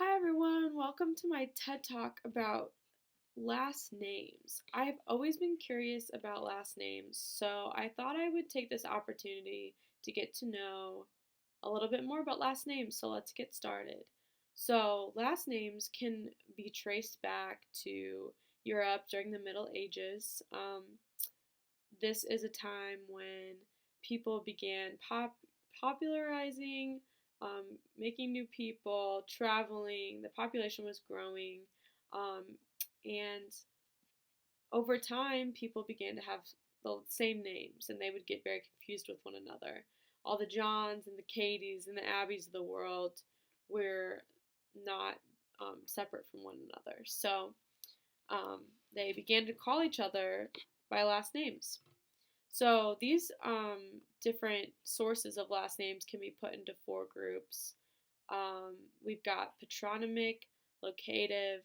Hi everyone, welcome to my TED Talk about last names. I've always been curious about last names, so I thought I would take this opportunity to get to know a little bit more about last names. So let's get started. So, last names can be traced back to Europe during the Middle Ages. This is a time when people began popularizing, making new people, traveling. The population was growing, um, and over time, people began to have the same names, and they would get very confused with one another. All the Johns and the Katies and the Abbeys of the world were not separate from one another. So um, they began to call each other by last names. So these different sources of last names can be put into four groups. We've got patronymic, locative,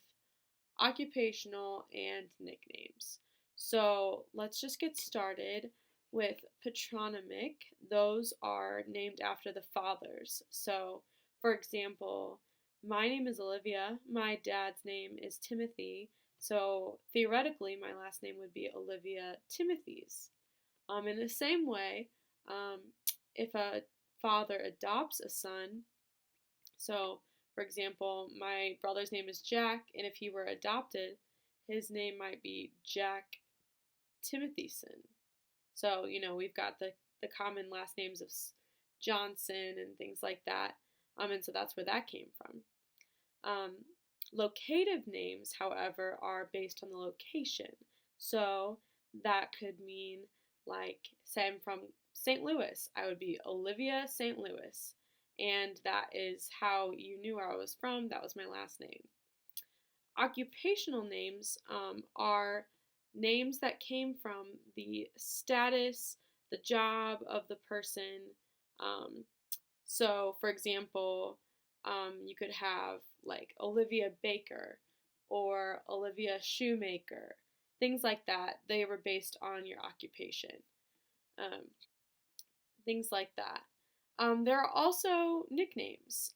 occupational, and nicknames. So let's just get started with patronymic. Those are named after the fathers. So, for example, my name is Olivia, my dad's name is Timothy, so theoretically, my last name would be Olivia Timothy's. In the same way, um, if a father adopts a son, so for example, my brother's name is Jack, and if he were adopted, his name might be Jack Timothyson. So, we've got the common last names of Johnson and things like that. And so that's where that came from. Um, Locative names, however, are based on the location. So that could mean, like, say I'm from St. Louis, I would be Olivia St. Louis. And that is how you knew where I was from. That was my last name. Occupational names are names that came from the status, the job of the person. So, for example, you could have like Olivia Baker or Olivia Shoemaker, things like that. They were based on your occupation, um, things like that. There are also nicknames.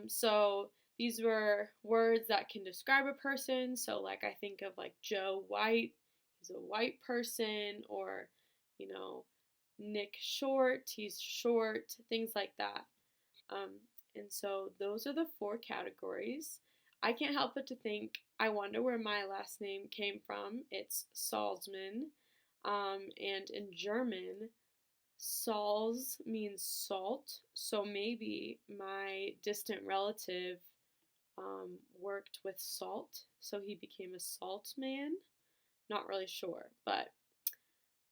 So these were words that can describe a person. So, like, I think of like Joe White, he's a white person, or, you know, Nick Short, he's short, things like that. Um, and so those are the four categories. I can't help but to think, I wonder where my last name came from. It's Salzman. And in German, Salz means salt. So maybe my distant relative worked with salt. So he became a salt man. Not really sure, but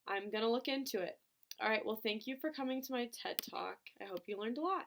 I'm going to look into it. All right, well, thank you for coming to my TED Talk. I hope you learned a lot.